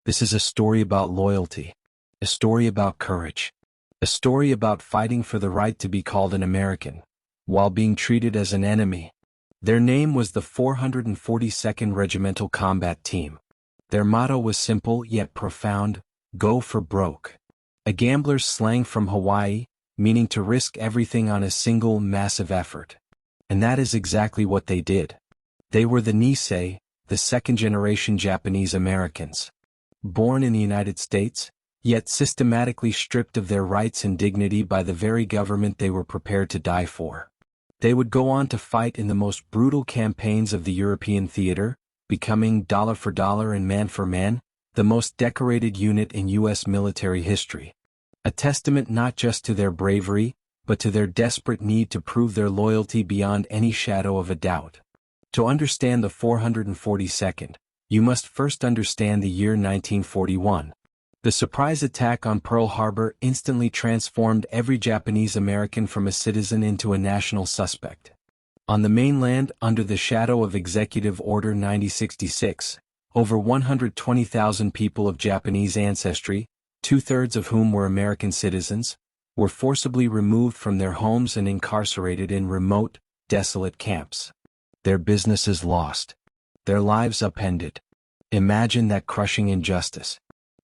This is a story about loyalty, a story about courage, a story about fighting for the right to be called an American, while being treated as an enemy. Their name was the 442nd Regimental Combat Team. Their motto was simple yet profound: go for broke. A gambler's slang from Hawaii, meaning to risk everything on a single massive effort. And that is exactly what they did. They were the Nisei, the second-generation Japanese Americans. Born in the United States, yet systematically stripped of their rights and dignity by the very government they were prepared to die for. They would go on to fight in the most brutal campaigns of the European theater, becoming dollar for dollar and man for man, the most decorated unit in U.S. military history. A testament not just to their bravery, but to their desperate need to prove their loyalty beyond any shadow of a doubt. To understand the 442nd, you must first understand the year 1941. The surprise attack on Pearl Harbor instantly transformed every Japanese American from a citizen into a national suspect. On the mainland, under the shadow of Executive Order 9066, over 120,000 people of Japanese ancestry, two-thirds of whom were American citizens, were forcibly removed from their homes and incarcerated in remote, desolate camps. Their businesses lost. Their lives upended. Imagine that crushing injustice.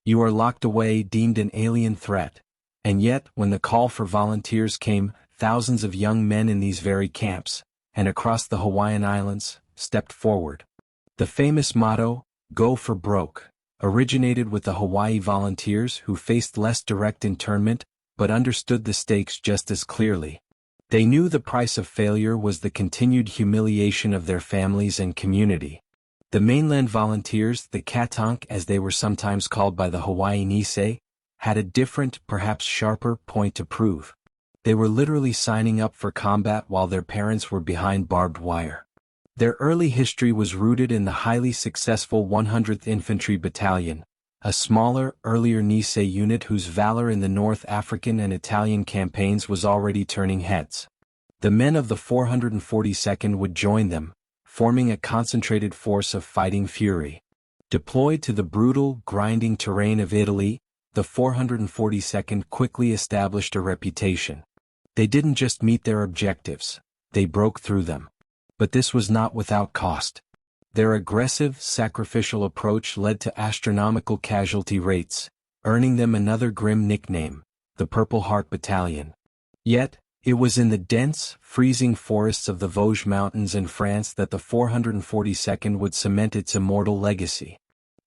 You are locked away, deemed an alien threat. And yet, when the call for volunteers came, thousands of young men in these very camps, and across the Hawaiian Islands, stepped forward. The famous motto, "Go for broke," originated with the Hawaii volunteers who faced less direct internment, but understood the stakes just as clearly. They knew the price of failure was the continued humiliation of their families and community. The mainland volunteers, the Katank as they were sometimes called by the Hawaii Nisei, had a different, perhaps sharper, point to prove. They were literally signing up for combat while their parents were behind barbed wire. Their early history was rooted in the highly successful 100th Infantry Battalion, a smaller, earlier Nisei unit whose valor in the North African and Italian campaigns was already turning heads. The men of the 442nd would join them, forming a concentrated force of fighting fury. Deployed to the brutal, grinding terrain of Italy, the 442nd quickly established a reputation. They didn't just meet their objectives, they broke through them. But this was not without cost. Their aggressive, sacrificial approach led to astronomical casualty rates, earning them another grim nickname, the Purple Heart Battalion. Yet, it was in the dense, freezing forests of the Vosges Mountains in France that the 442nd would cement its immortal legacy.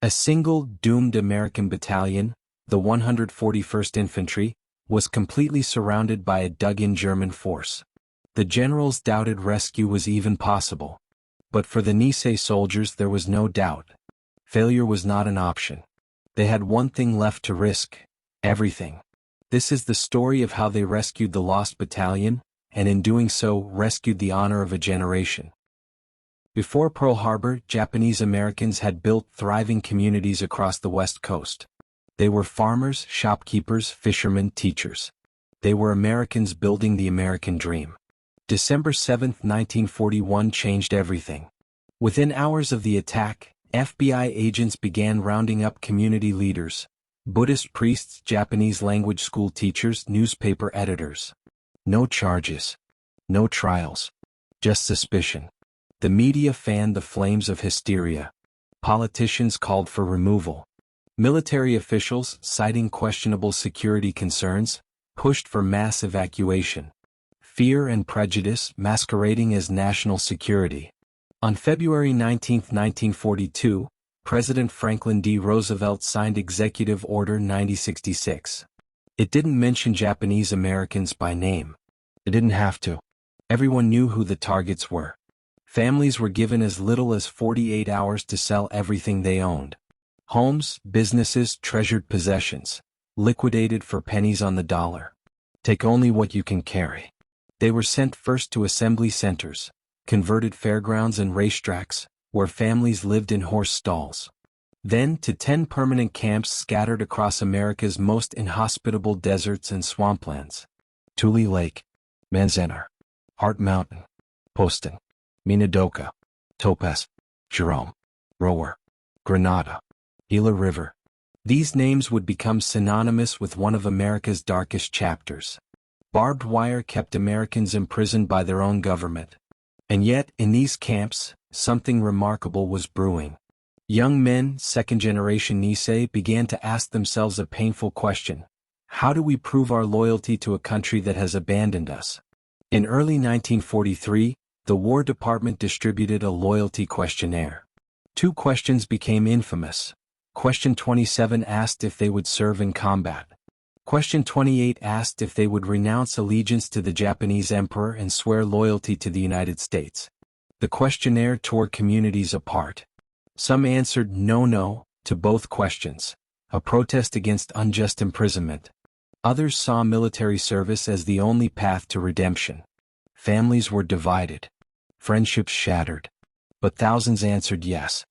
A single, doomed American battalion, the 141st Infantry, was completely surrounded by a dug-in German force. The generals doubted rescue was even possible. But for the Nisei soldiers there was no doubt. Failure was not an option. They had one thing left to risk: everything. This is the story of how they rescued the Lost Battalion, and in doing so rescued the honor of a generation. Before Pearl Harbor, Japanese Americans had built thriving communities across the West Coast. They were farmers, shopkeepers, fishermen, teachers. They were Americans building the American dream. December 7, 1941 changed everything. Within hours of the attack, FBI agents began rounding up community leaders, Buddhist priests, Japanese language school teachers, newspaper editors. No charges. No trials. Just suspicion. The media fanned the flames of hysteria. Politicians called for removal. Military officials, citing questionable security concerns, pushed for mass evacuation. Fear and prejudice masquerading as national security. On February 19, 1942, President Franklin D. Roosevelt signed Executive Order 9066. It didn't mention Japanese Americans by name. It didn't have to. Everyone knew who the targets were. Families were given as little as 48 hours to sell everything they owned. Homes, businesses, treasured possessions, liquidated for pennies on the dollar. Take only what you can carry. They were sent first to assembly centers, converted fairgrounds and racetracks, where families lived in horse stalls. Then to 10 permanent camps scattered across America's most inhospitable deserts and swamplands. Tule Lake, Manzanar, Heart Mountain, Poston, Minidoka, Topaz, Jerome, Rower, Grenada, Gila River, These names would become synonymous with one of America's darkest chapters. Barbed wire kept Americans imprisoned by their own government. And yet, in these camps, something remarkable was brewing. Young men, second-generation Nisei, began to ask themselves a painful question. How do we prove our loyalty to a country that has abandoned us? In early 1943, the War Department distributed a loyalty questionnaire. 2 questions became infamous. Question 27 asked if they would serve in combat. Question 28 asked if they would renounce allegiance to the Japanese emperor and swear loyalty to the United States. The questionnaire tore communities apart. Some answered no to both questions, a protest against unjust imprisonment. Others saw military service as the only path to redemption. Families were divided. Friendships shattered. But thousands answered yes.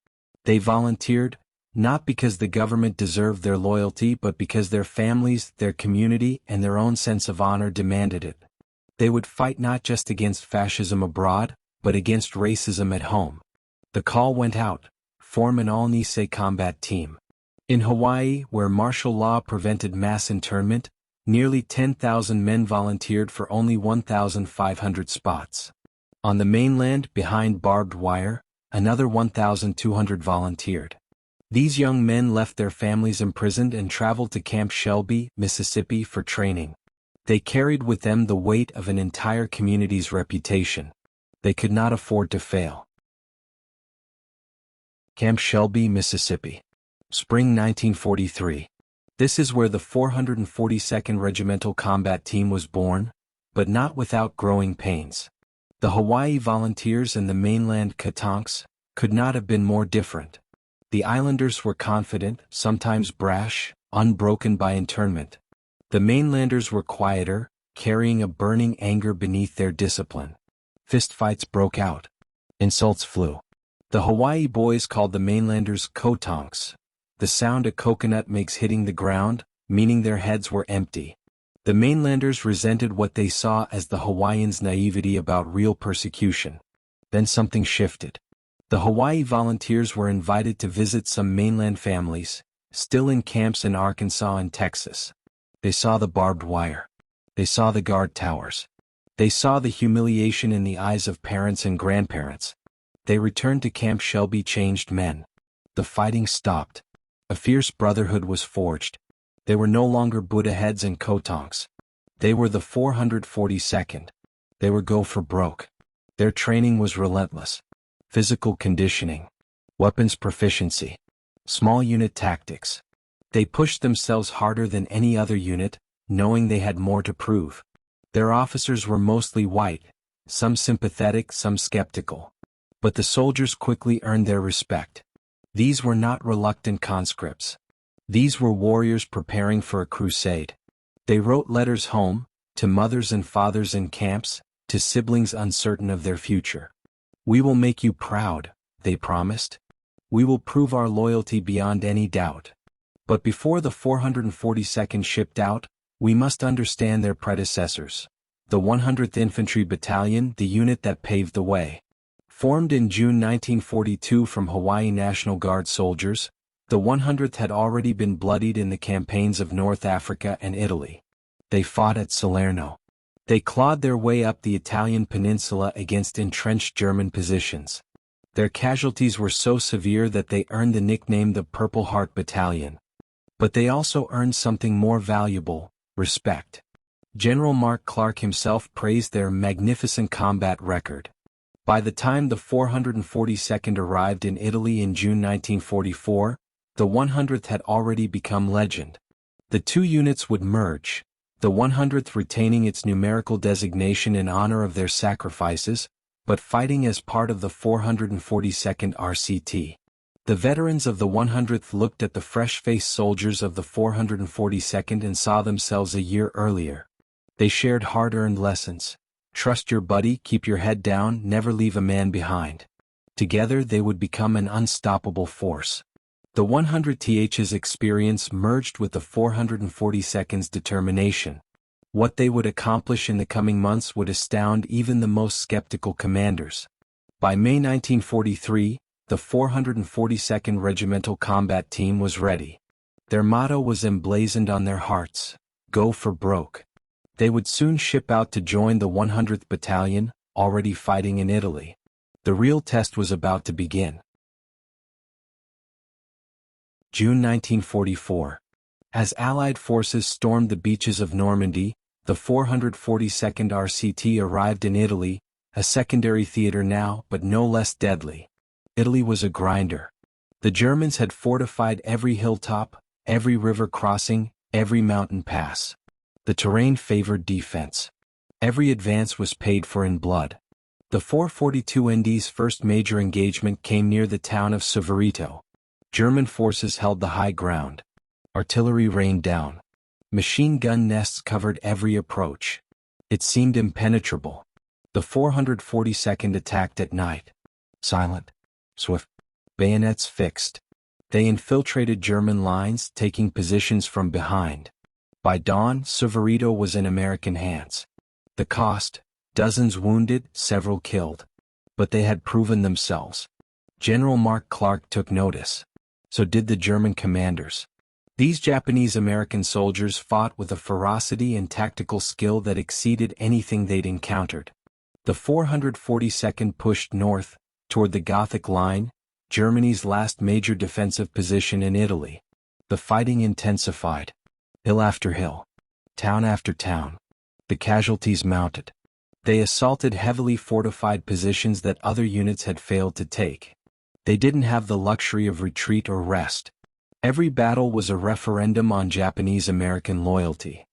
They volunteered, not because the government deserved their loyalty but because their families, their community, and their own sense of honor demanded it. They would fight not just against fascism abroad, but against racism at home. The call went out: form an all-Nisei combat team. In Hawaii, where martial law prevented mass internment, nearly 10,000 men volunteered for only 1,500 spots. On the mainland, behind barbed wire, another 1,200 volunteered. These young men left their families imprisoned and traveled to Camp Shelby, Mississippi for training. They carried with them the weight of an entire community's reputation. They could not afford to fail. Camp Shelby, Mississippi. Spring 1943. This is where the 442nd Regimental Combat Team was born, but not without growing pains. The Hawaii volunteers and the mainland Katonks could not have been more different. The islanders were confident, sometimes brash, unbroken by internment. The mainlanders were quieter, carrying a burning anger beneath their discipline. Fistfights broke out. Insults flew. The Hawaii boys called the mainlanders Katonks. The sound a coconut makes hitting the ground, meaning their heads were empty. The mainlanders resented what they saw as the Hawaiians' naivety about real persecution. Then something shifted. The Hawaii volunteers were invited to visit some mainland families, still in camps in Arkansas and Texas. They saw the barbed wire. They saw the guard towers. They saw the humiliation in the eyes of parents and grandparents. They returned to Camp Shelby changed men. The fighting stopped. A fierce brotherhood was forged. They were no longer Buddha heads and Katonks. They were the 442nd. They were go for broke. Their training was relentless. Physical conditioning, weapons proficiency, small unit tactics. They pushed themselves harder than any other unit, knowing they had more to prove. Their officers were mostly white, some sympathetic, some skeptical. But the soldiers quickly earned their respect. These were not reluctant conscripts. These were warriors preparing for a crusade. They wrote letters home, to mothers and fathers in camps, to siblings uncertain of their future. "We will make you proud," they promised. "We will prove our loyalty beyond any doubt." But before the 442nd shipped out, we must understand their predecessors. The 100th Infantry Battalion, the unit that paved the way. Formed in June 1942 from Hawaii National Guard soldiers, the 100th had already been bloodied in the campaigns of North Africa and Italy. They fought at Salerno. They clawed their way up the Italian peninsula against entrenched German positions. Their casualties were so severe that they earned the nickname the Purple Heart Battalion. But they also earned something more valuable: respect. General Mark Clark himself praised their magnificent combat record. By the time the 442nd arrived in Italy in June 1944, the 100th had already become legend. The two units would merge, the 100th retaining its numerical designation in honor of their sacrifices, but fighting as part of the 442nd RCT. The veterans of the 100th looked at the fresh-faced soldiers of the 442nd and saw themselves a year earlier. They shared hard-earned lessons. Trust your buddy, keep your head down, never leave a man behind. Together they would become an unstoppable force. The 100th's experience merged with the 442nd's determination. What they would accomplish in the coming months would astound even the most skeptical commanders. By May 1943, the 442nd Regimental Combat Team was ready. Their motto was emblazoned on their hearts: go for broke. They would soon ship out to join the 100th Battalion, already fighting in Italy. The real test was about to begin. June 1944. As Allied forces stormed the beaches of Normandy, the 442nd RCT arrived in Italy, a secondary theater now, but no less deadly. Italy was a grinder. The Germans had fortified every hilltop, every river crossing, every mountain pass. The terrain favored defense. Every advance was paid for in blood. The 442nd's first major engagement came near the town of Soverito. German forces held the high ground. Artillery rained down. Machine gun nests covered every approach. It seemed impenetrable. The 442nd attacked at night. Silent. Swift. Bayonets fixed. They infiltrated German lines, taking positions from behind. By dawn, Soverito was in American hands. The cost: dozens wounded, several killed. But they had proven themselves. General Mark Clark took notice. So did the German commanders. These Japanese-American soldiers fought with a ferocity and tactical skill that exceeded anything they'd encountered. The 442nd pushed north, toward the Gothic Line, Germany's last major defensive position in Italy. The fighting intensified. Hill after hill. Town after town. The casualties mounted. They assaulted heavily fortified positions that other units had failed to take. They didn't have the luxury of retreat or rest. Every battle was a referendum on Japanese-American loyalty.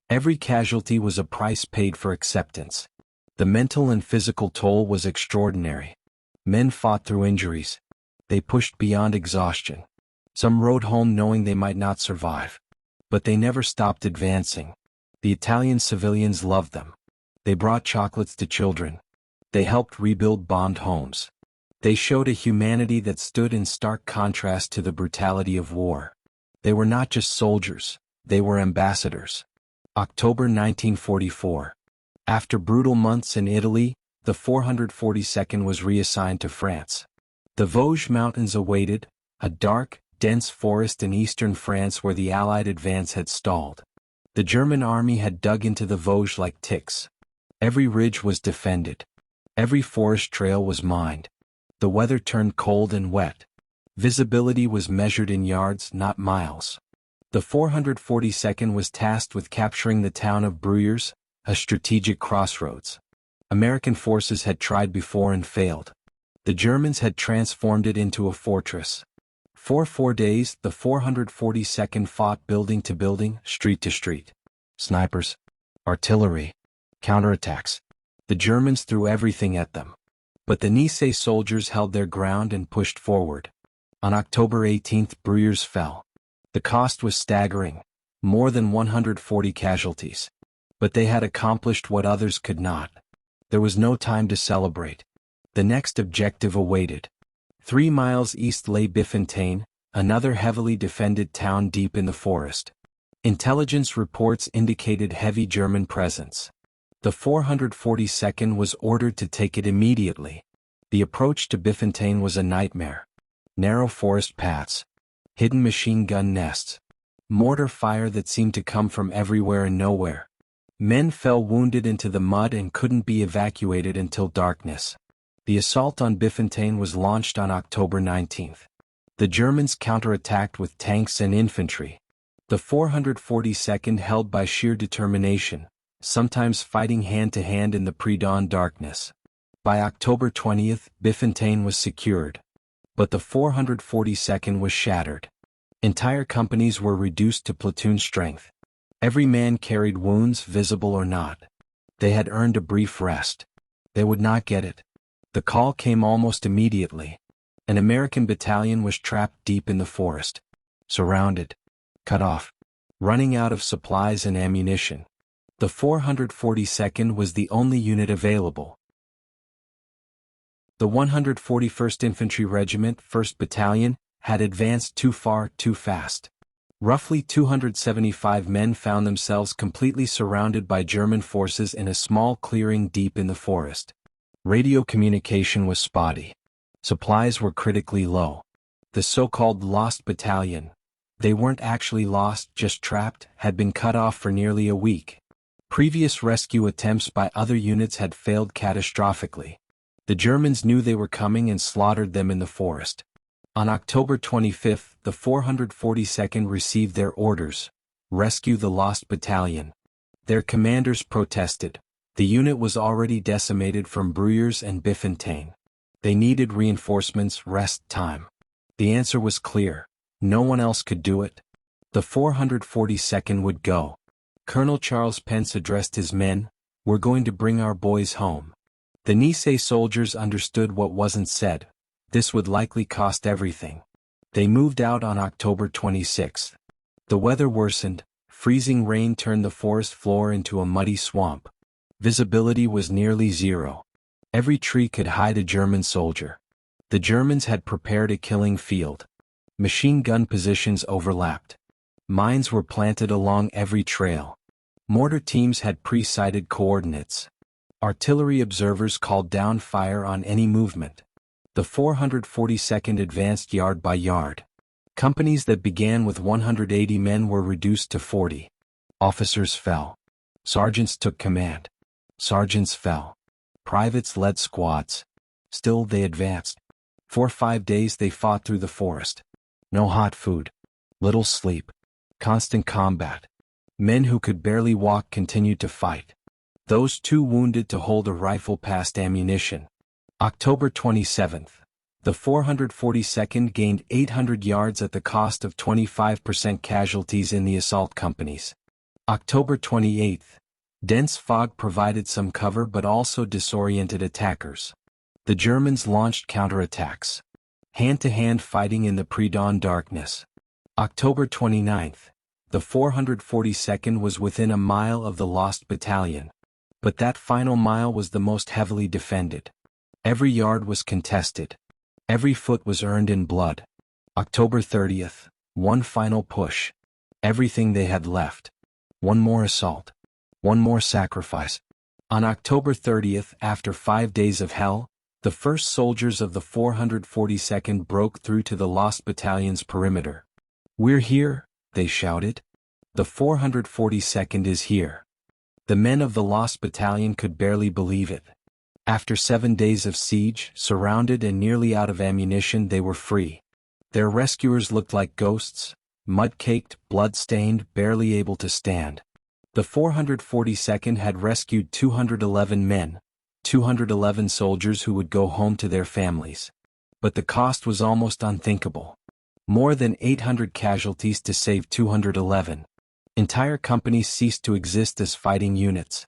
Every casualty was a price paid for acceptance. The mental and physical toll was extraordinary. Men fought through injuries. They pushed beyond exhaustion. Some rode home knowing they might not survive. But they never stopped advancing. The Italian civilians loved them. They brought chocolates to children. They helped rebuild bombed homes. They showed a humanity that stood in stark contrast to the brutality of war. They were not just soldiers, they were ambassadors. October 1944. After brutal months in Italy, the 442nd was reassigned to France. The Vosges Mountains awaited, a dark, dense forest in eastern France where the Allied advance had stalled. The German army had dug into the Vosges like ticks. Every ridge was defended. Every forest trail was mined. The weather turned cold and wet. Visibility was measured in yards, not miles. The 442nd was tasked with capturing the town of Bruyères, a strategic crossroads. American forces had tried before and failed. The Germans had transformed it into a fortress. For 4 days, the 442nd fought building to building, street to street. Snipers, artillery, counterattacks. The Germans threw everything at them. But the Nisei soldiers held their ground and pushed forward. On October 18, Bruyères fell. The cost was staggering, more than 140 casualties. But they had accomplished what others could not. There was no time to celebrate. The next objective awaited. 3 miles east lay Bifontaine, another heavily defended town deep in the forest. Intelligence reports indicated heavy German presence. The 442nd was ordered to take it immediately. The approach to Bifontaine was a nightmare. Narrow forest paths. Hidden machine gun nests. Mortar fire that seemed to come from everywhere and nowhere. Men fell wounded into the mud and couldn't be evacuated until darkness. The assault on Bifontaine was launched on October 19. The Germans counterattacked with tanks and infantry. The 442nd held by sheer determination, sometimes fighting hand-to-hand in the pre-dawn darkness. By October 20th, Bifontaine was secured. But the 442nd was shattered. Entire companies were reduced to platoon strength. Every man carried wounds, visible or not. They had earned a brief rest. They would not get it. The call came almost immediately. An American battalion was trapped deep in the forest. Surrounded. Cut off. Running out of supplies and ammunition. The 442nd was the only unit available. The 141st Infantry Regiment, 1st Battalion, had advanced too far, too fast. Roughly 275 men found themselves completely surrounded by German forces in a small clearing deep in the forest. Radio communication was spotty. Supplies were critically low. The so-called Lost Battalion, They weren't actually lost, just trapped, had been cut off for nearly a week. Previous rescue attempts by other units had failed catastrophically. The Germans knew they were coming and slaughtered them in the forest. On October 25, the 442nd received their orders: rescue the Lost Battalion. Their commanders protested. The unit was already decimated from Bruyères and Bifontaine. They needed reinforcements, rest time. The answer was clear. No one else could do it. The 442nd would go. Colonel Charles Pence addressed his men: "We're going to bring our boys home." The Nisei soldiers understood what wasn't said. This would likely cost everything. They moved out on October 26. The weather worsened. Freezing rain turned the forest floor into a muddy swamp. Visibility was nearly zero. Every tree could hide a German soldier. The Germans had prepared a killing field. Machine gun positions overlapped. Mines were planted along every trail. Mortar teams had pre-sighted coordinates. Artillery observers called down fire on any movement. The 442nd advanced yard by yard. Companies that began with 180 men were reduced to 40. Officers fell. Sergeants took command. Sergeants fell. Privates led squads. Still they advanced. For 5 days they fought through the forest. No hot food. Little sleep. Constant combat. Men who could barely walk continued to fight. Those too wounded to hold a rifle passed ammunition. October 27. The 442nd gained 800 yards at the cost of 25% casualties in the assault companies. October 28. Dense fog provided some cover but also disoriented attackers. The Germans launched counterattacks. Hand-to-hand fighting in the pre-dawn darkness. October 29. The 442nd was within a mile of the Lost Battalion. But that final mile was the most heavily defended. Every yard was contested. Every foot was earned in blood. October 30. One final push. Everything they had left. One more assault. One more sacrifice. On October 30, after 5 days of hell, the first soldiers of the 442nd broke through to the Lost Battalion's perimeter. "We're here," they shouted. "The 442nd is here." The men of the Lost Battalion could barely believe it. After 7 days of siege, surrounded and nearly out of ammunition, they were free. Their rescuers looked like ghosts, mud-caked, blood-stained, barely able to stand. The 442nd had rescued 211 men, 211 soldiers who would go home to their families. But the cost was almost unthinkable. More than 800 casualties to save 211. Entire companies ceased to exist as fighting units.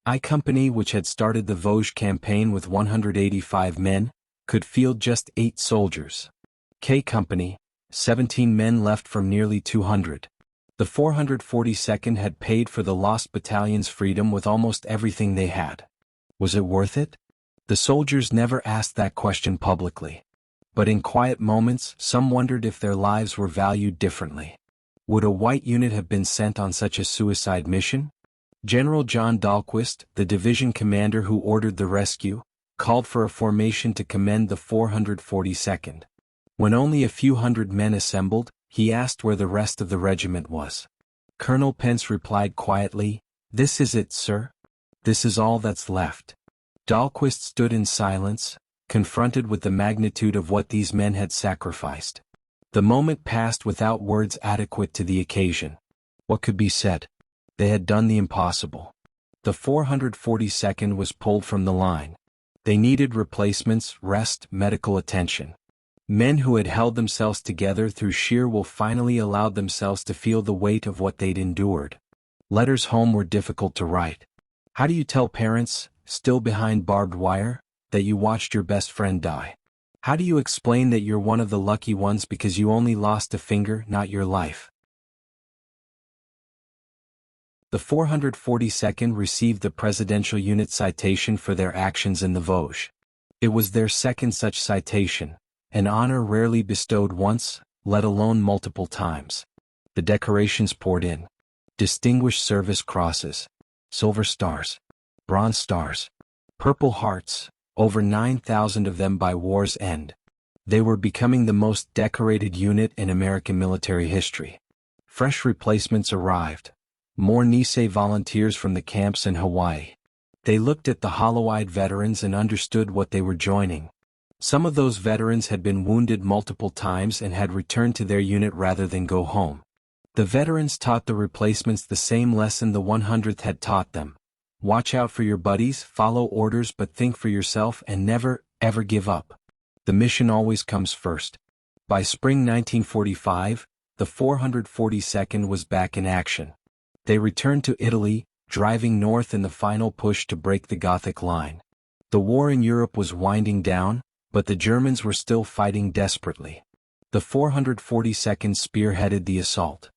I Company, which had started the Vosges campaign with 185 men, could field just 8 soldiers. K Company, 17 men left from nearly 200. The 442nd had paid for the Lost Battalion's freedom with almost everything they had. Was it worth it? The soldiers never asked that question publicly. But in quiet moments, some wondered if their lives were valued differently. Would a white unit have been sent on such a suicide mission? General John Dahlquist, the division commander who ordered the rescue, called for a formation to commend the 442nd. When only a few hundred men assembled, he asked where the rest of the regiment was. Colonel Pence replied quietly, "This is it, sir. This is all that's left." Dahlquist stood in silence, confronted with the magnitude of what these men had sacrificed. The moment passed without words adequate to the occasion. What could be said? They had done the impossible. The 442nd was pulled from the line. They needed replacements, rest, medical attention. Men who had held themselves together through sheer will finally allowed themselves to feel the weight of what they'd endured. Letters home were difficult to write. How do you tell parents, still behind barbed wire, that you watched your best friend die? How do you explain that you're one of the lucky ones because you only lost a finger, not your life? The 442nd received the Presidential Unit Citation for their actions in the Vosges. It was their second such citation, an honor rarely bestowed once, let alone multiple times. The decorations poured in. Distinguished Service Crosses, Silver Stars, Bronze Stars, Purple Hearts, over 9,000 of them by war's end. They were becoming the most decorated unit in American military history. Fresh replacements arrived. More Nisei volunteers from the camps in Hawaii. They looked at the hollow-eyed veterans and understood what they were joining. Some of those veterans had been wounded multiple times and had returned to their unit rather than go home. The veterans taught the replacements the same lesson the 100th had taught them. Watch out for your buddies, follow orders but think for yourself and never, ever give up. The mission always comes first. By spring 1945, the 442nd was back in action. They returned to Italy, driving north in the final push to break the Gothic Line. The war in Europe was winding down, but the Germans were still fighting desperately. The 442nd spearheaded the assault.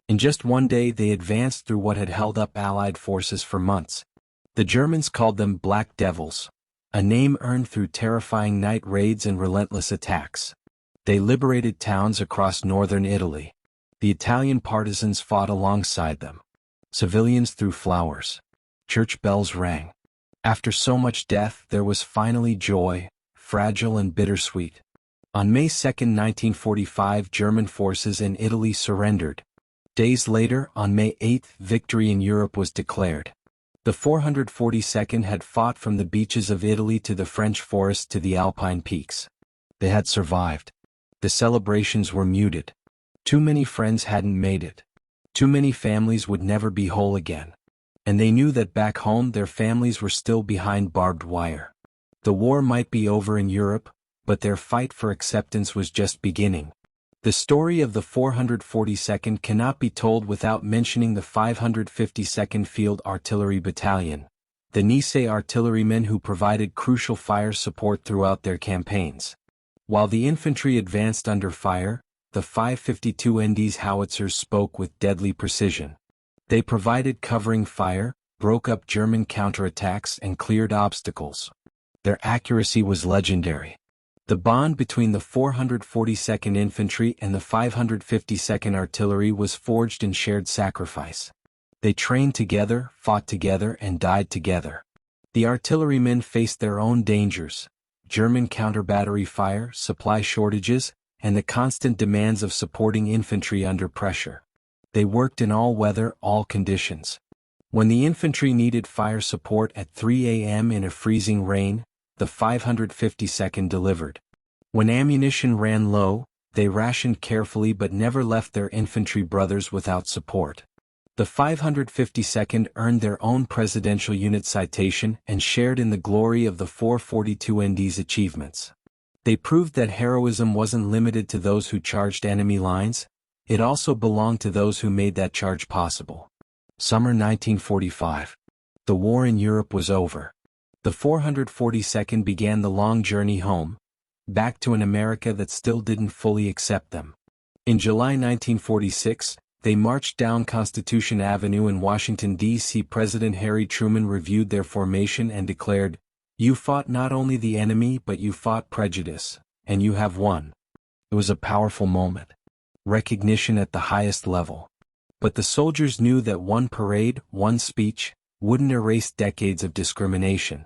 In just one day they advanced through what had held up Allied forces for months. The Germans called them Black Devils, a name earned through terrifying night raids and relentless attacks. They liberated towns across northern Italy. The Italian partisans fought alongside them. Civilians threw flowers. Church bells rang. After so much death, there was finally joy, fragile and bittersweet. On May 2, 1945, German forces in Italy surrendered. Days later, on May 8, victory in Europe was declared. The 442nd had fought from the beaches of Italy to the French forests to the Alpine peaks. They had survived. The celebrations were muted. Too many friends hadn't made it. Too many families would never be whole again. And they knew that back home their families were still behind barbed wire. The war might be over in Europe, but their fight for acceptance was just beginning. The story of the 442nd cannot be told without mentioning the 552nd Field Artillery Battalion, the Nisei artillerymen who provided crucial fire support throughout their campaigns. While the infantry advanced under fire, the 552nd's howitzers spoke with deadly precision. They provided covering fire, broke up German counterattacks and cleared obstacles. Their accuracy was legendary. The bond between the 442nd Infantry and the 552nd Artillery was forged in shared sacrifice. They trained together, fought together, and died together. The artillerymen faced their own dangers: German counter-battery fire, supply shortages, and the constant demands of supporting infantry under pressure. They worked in all weather, all conditions. When the infantry needed fire support at 3 a.m. in a freezing rain, the 552nd delivered. When ammunition ran low, they rationed carefully but never left their infantry brothers without support. The 552nd earned their own Presidential Unit citation and shared in the glory of the 442nd's achievements. They proved that heroism wasn't limited to those who charged enemy lines, it also belonged to those who made that charge possible. Summer 1945. The war in Europe was over. The 442nd began the long journey home, back to an America that still didn't fully accept them. In July 1946, they marched down Constitution Avenue in Washington, D.C. President Harry Truman reviewed their formation and declared, "You fought not only the enemy but you fought prejudice, and you have won." It was a powerful moment. Recognition at the highest level. But the soldiers knew that one parade, one speech, wouldn't erase decades of discrimination.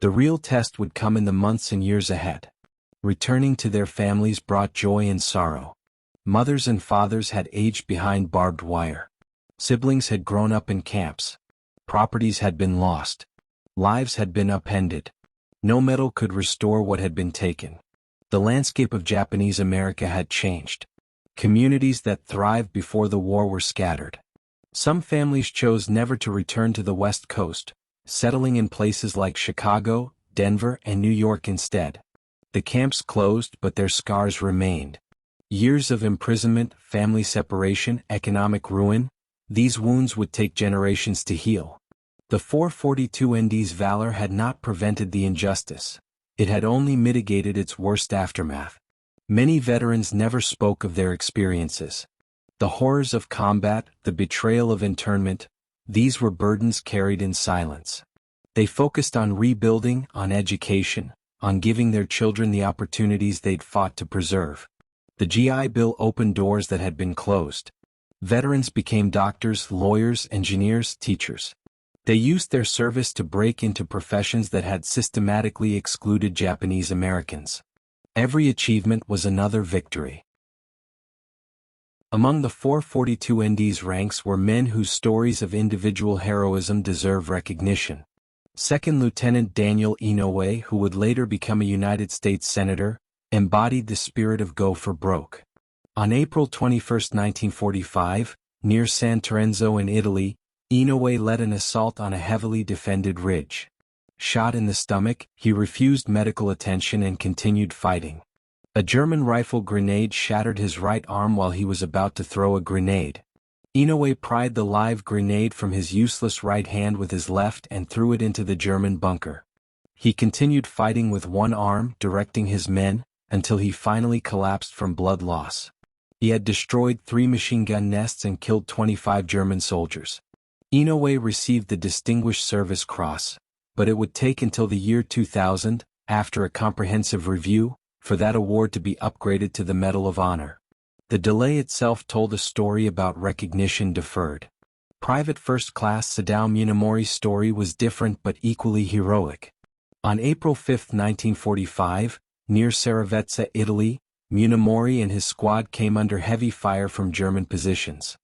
The real test would come in the months and years ahead. Returning to their families brought joy and sorrow. Mothers and fathers had aged behind barbed wire. Siblings had grown up in camps. Properties had been lost. Lives had been upended. No medal could restore what had been taken. The landscape of Japanese America had changed. Communities that thrived before the war were scattered. Some families chose never to return to the West Coast, settling in places like Chicago, Denver, and New York instead. The camps closed, but their scars remained. Years of imprisonment, family separation, economic ruin, these wounds would take generations to heal. The 442nd's valor had not prevented the injustice. It had only mitigated its worst aftermath. Many veterans never spoke of their experiences. The horrors of combat, the betrayal of internment, these were burdens carried in silence. They focused on rebuilding, on education, on giving their children the opportunities they'd fought to preserve. The GI Bill opened doors that had been closed. Veterans became doctors, lawyers, engineers, teachers. They used their service to break into professions that had systematically excluded Japanese Americans. Every achievement was another victory. Among the 442nd's ranks were men whose stories of individual heroism deserve recognition. Second Lieutenant Daniel Inoue, who would later become a United States Senator, embodied the spirit of go for broke. On April 21, 1945, near San Terenzo in Italy, Inoue led an assault on a heavily defended ridge. Shot in the stomach, he refused medical attention and continued fighting. A German rifle grenade shattered his right arm while he was about to throw a grenade. Inoue pried the live grenade from his useless right hand with his left and threw it into the German bunker. He continued fighting with one arm, directing his men, until he finally collapsed from blood loss. He had destroyed 3 machine gun nests and killed 25 German soldiers. Inoue received the Distinguished Service Cross, but it would take until the year 2000, after a comprehensive review, for that award to be upgraded to the Medal of Honor. The delay itself told a story about recognition deferred. Private First Class Sadao Munimori's story was different but equally heroic. On April 5, 1945, near Seravezza, Italy, Munimori and his squad came under heavy fire from German positions.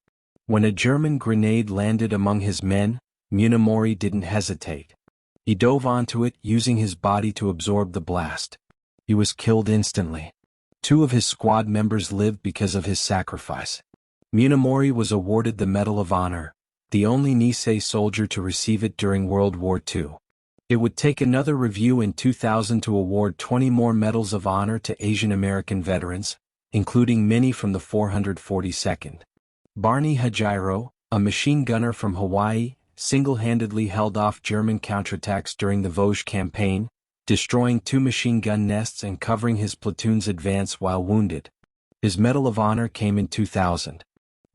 When a German grenade landed among his men, Munimori didn't hesitate. He dove onto it, using his body to absorb the blast. He was killed instantly. 2 of his squad members lived because of his sacrifice. Munimori was awarded the Medal of Honor, the only Nisei soldier to receive it during World War II. It would take another review in 2000 to award 20 more Medals of Honor to Asian American veterans, including many from the 442nd. Barney Hajiro, a machine gunner from Hawaii, single-handedly held off German counterattacks during the Vosges campaign, destroying 2 machine gun nests and covering his platoon's advance while wounded. His Medal of Honor came in 2000.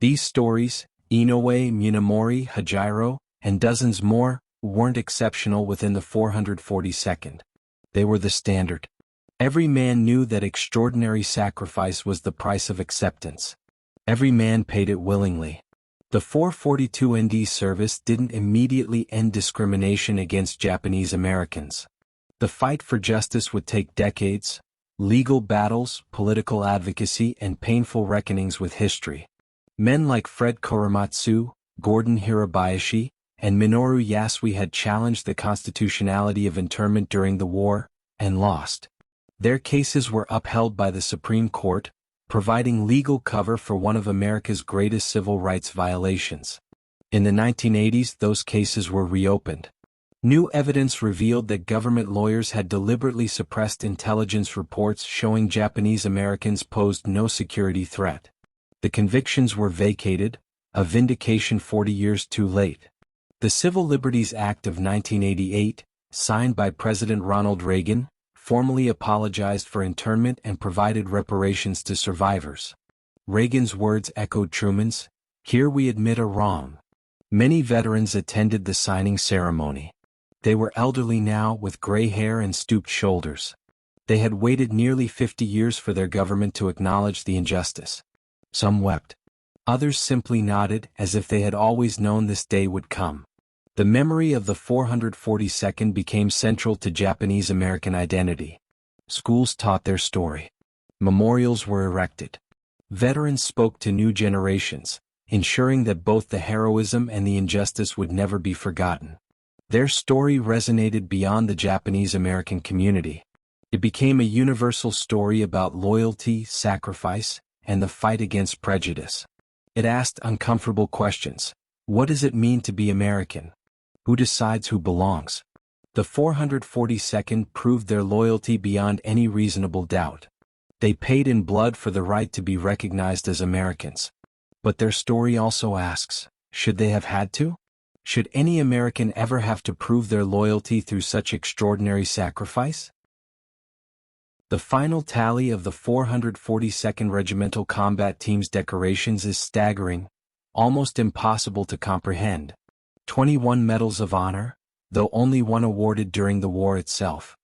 These stories, Inoue, Munimori, Hajiro, and dozens more, weren't exceptional within the 442nd. They were the standard. Every man knew that extraordinary sacrifice was the price of acceptance. Every man paid it willingly. The 442nd service didn't immediately end discrimination against Japanese Americans. The fight for justice would take decades, legal battles, political advocacy, and painful reckonings with history. Men like Fred Korematsu, Gordon Hirabayashi, and Minoru Yasui had challenged the constitutionality of internment during the war, and lost. Their cases were upheld by the Supreme Court, providing legal cover for one of America's greatest civil rights violations. In the 1980s, those cases were reopened. New evidence revealed that government lawyers had deliberately suppressed intelligence reports showing Japanese Americans posed no security threat. The convictions were vacated, a vindication 40 years too late. The Civil Liberties Act of 1988, signed by President Ronald Reagan, formally apologized for internment and provided reparations to survivors. Reagan's words echoed Truman's, "Here we admit a wrong." Many veterans attended the signing ceremony. They were elderly now, with gray hair and stooped shoulders. They had waited nearly 50 years for their government to acknowledge the injustice. Some wept. Others simply nodded, as if they had always known this day would come. The memory of the 442nd became central to Japanese American identity. Schools taught their story. Memorials were erected. Veterans spoke to new generations, ensuring that both the heroism and the injustice would never be forgotten. Their story resonated beyond the Japanese American community. It became a universal story about loyalty, sacrifice, and the fight against prejudice. It asked uncomfortable questions. What does it mean to be American? Who decides who belongs? The 442nd proved their loyalty beyond any reasonable doubt. They paid in blood for the right to be recognized as Americans. But their story also asks, should they have had to? Should any American ever have to prove their loyalty through such extraordinary sacrifice? The final tally of the 442nd Regimental Combat Team's decorations is staggering, almost impossible to comprehend. 21 Medals of Honor, though only one awarded during the war itself.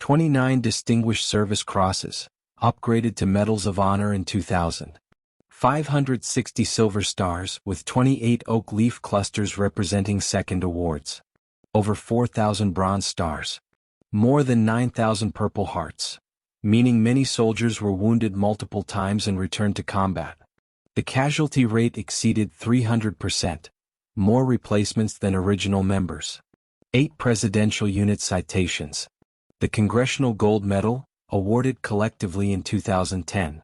29 Distinguished Service Crosses, upgraded to Medals of Honor in 2000. 560 Silver Stars, with 28 oak leaf clusters representing second awards. Over 4,000 Bronze Stars. More than 9,000 Purple Hearts. meaning many soldiers were wounded multiple times and returned to combat. The casualty rate exceeded 300%, more replacements than original members. 8 Presidential Unit Citations. The Congressional Gold Medal, awarded collectively in 2010.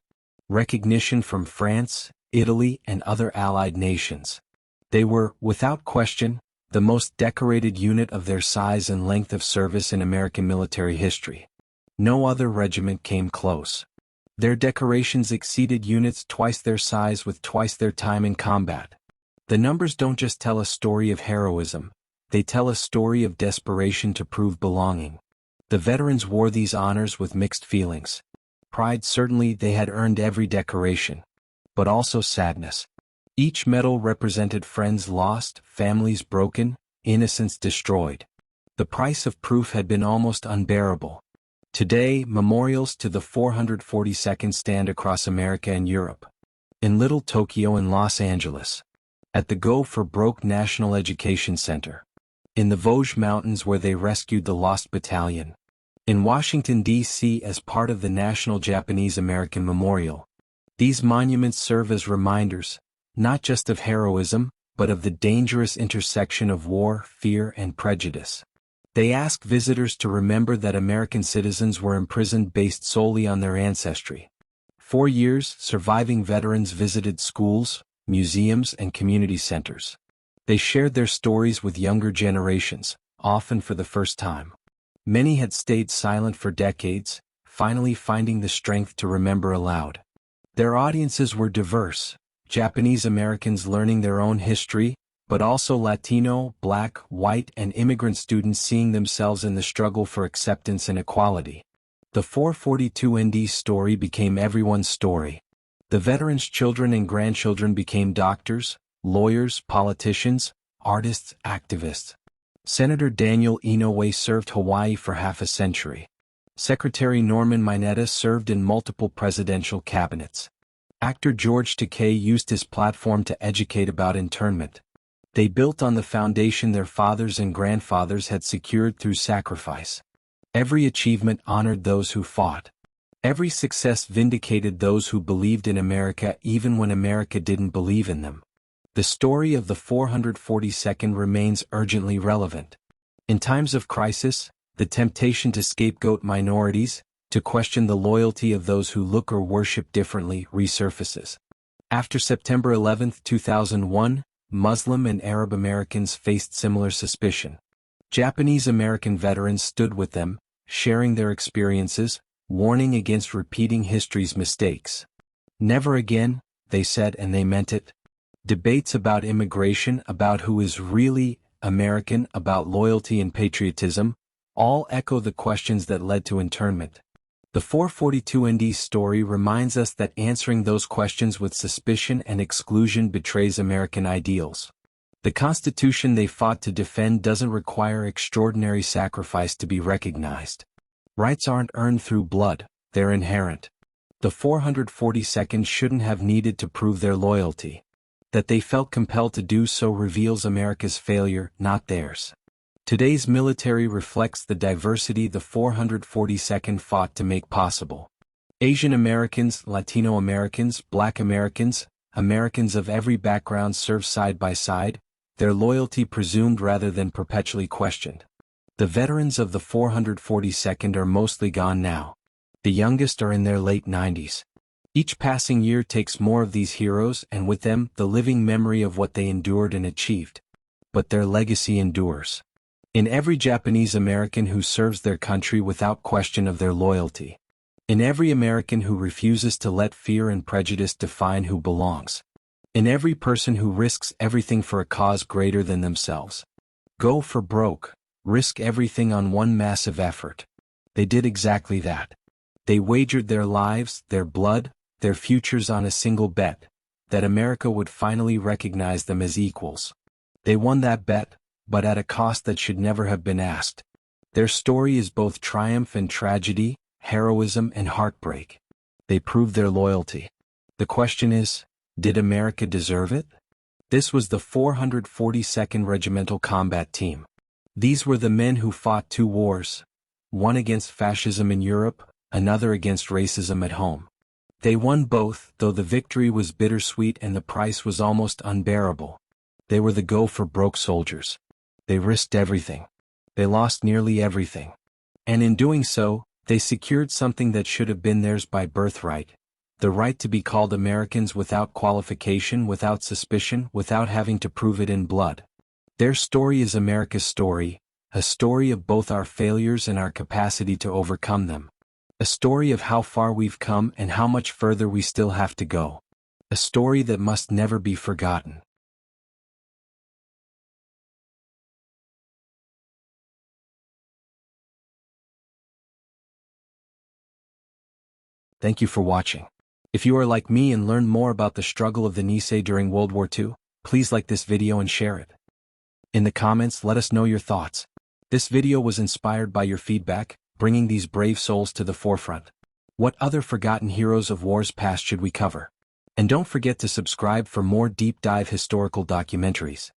Recognition from France, Italy, and other allied nations. They were, without question, the most decorated unit of their size and length of service in American military history. No other regiment came close. Their decorations exceeded units twice their size with twice their time in combat. The numbers don't just tell a story of heroism, they tell a story of desperation to prove belonging. The veterans wore these honors with mixed feelings. Pride, certainly they had earned every decoration. But also sadness. Each medal represented friends lost, families broken, innocence destroyed. The price of proof had been almost unbearable. Today, memorials to the 442nd stand across America and Europe. In Little Tokyo and Los Angeles. At the Go for Broke National Education Center. In the Vosges Mountains where they rescued the Lost Battalion. In Washington, D.C. as part of the National Japanese-American Memorial. These monuments serve as reminders, not just of heroism, but of the dangerous intersection of war, fear, and prejudice. They ask visitors to remember that American citizens were imprisoned based solely on their ancestry. For years, surviving veterans visited schools, museums, and community centers. They shared their stories with younger generations, often for the first time. Many had stayed silent for decades, finally finding the strength to remember aloud. Their audiences were diverse, Japanese Americans learning their own history, but also Latino, Black, white, and immigrant students seeing themselves in the struggle for acceptance and equality. The 442nd story became everyone's story. The veterans' children and grandchildren became doctors, lawyers, politicians, artists, activists. Senator Daniel Inouye served Hawaii for half a century. Secretary Norman Mineta served in multiple presidential cabinets. Actor George Takei used his platform to educate about internment. They built on the foundation their fathers and grandfathers had secured through sacrifice. Every achievement honored those who fought. Every success vindicated those who believed in America even when America didn't believe in them. The story of the 442nd remains urgently relevant. In times of crisis, the temptation to scapegoat minorities, to question the loyalty of those who look or worship differently, resurfaces. After September 11, 2001, Muslim and Arab Americans faced similar suspicion. Japanese American veterans stood with them, sharing their experiences, warning against repeating history's mistakes. Never again, they said, and they meant it. Debates about immigration, about who is really American, about loyalty and patriotism, all echo the questions that led to internment. The 442nd story reminds us that answering those questions with suspicion and exclusion betrays American ideals. The Constitution they fought to defend doesn't require extraordinary sacrifice to be recognized. Rights aren't earned through blood, they're inherent. The 442nd shouldn't have needed to prove their loyalty. That they felt compelled to do so reveals America's failure, not theirs. Today's military reflects the diversity the 442nd fought to make possible. Asian Americans, Latino Americans, Black Americans, Americans of every background serve side by side, their loyalty presumed rather than perpetually questioned. The veterans of the 442nd are mostly gone now. The youngest are in their late 90s. Each passing year takes more of these heroes and with them the living memory of what they endured and achieved. But their legacy endures. In every Japanese American who serves their country without question of their loyalty. In every American who refuses to let fear and prejudice define who belongs. In every person who risks everything for a cause greater than themselves. Go for broke, risk everything on one massive effort. They did exactly that. They wagered their lives, their blood, their futures on a single bet, that America would finally recognize them as equals. They won that bet, but at a cost that should never have been asked. Their story is both triumph and tragedy, heroism and heartbreak. They proved their loyalty. The question is, did America deserve it? This was the 442nd Regimental Combat Team. These were the men who fought 2 wars, one against fascism in Europe, another against racism at home. They won both, though the victory was bittersweet and the price was almost unbearable. They were the go-for-broke soldiers. They risked everything. They lost nearly everything. And in doing so, they secured something that should have been theirs by birthright: the right to be called Americans without qualification, without suspicion, without having to prove it in blood. Their story is America's story, a story of both our failures and our capacity to overcome them. A story of how far we've come and how much further we still have to go. A story that must never be forgotten. Thank you for watching. If you are like me and learned more about the struggle of the Nisei during World War II, please like this video and share it. In the comments, let us know your thoughts. This video was inspired by your feedback, bringing these brave souls to the forefront. What other forgotten heroes of wars past should we cover? And don't forget to subscribe for more deep dive historical documentaries.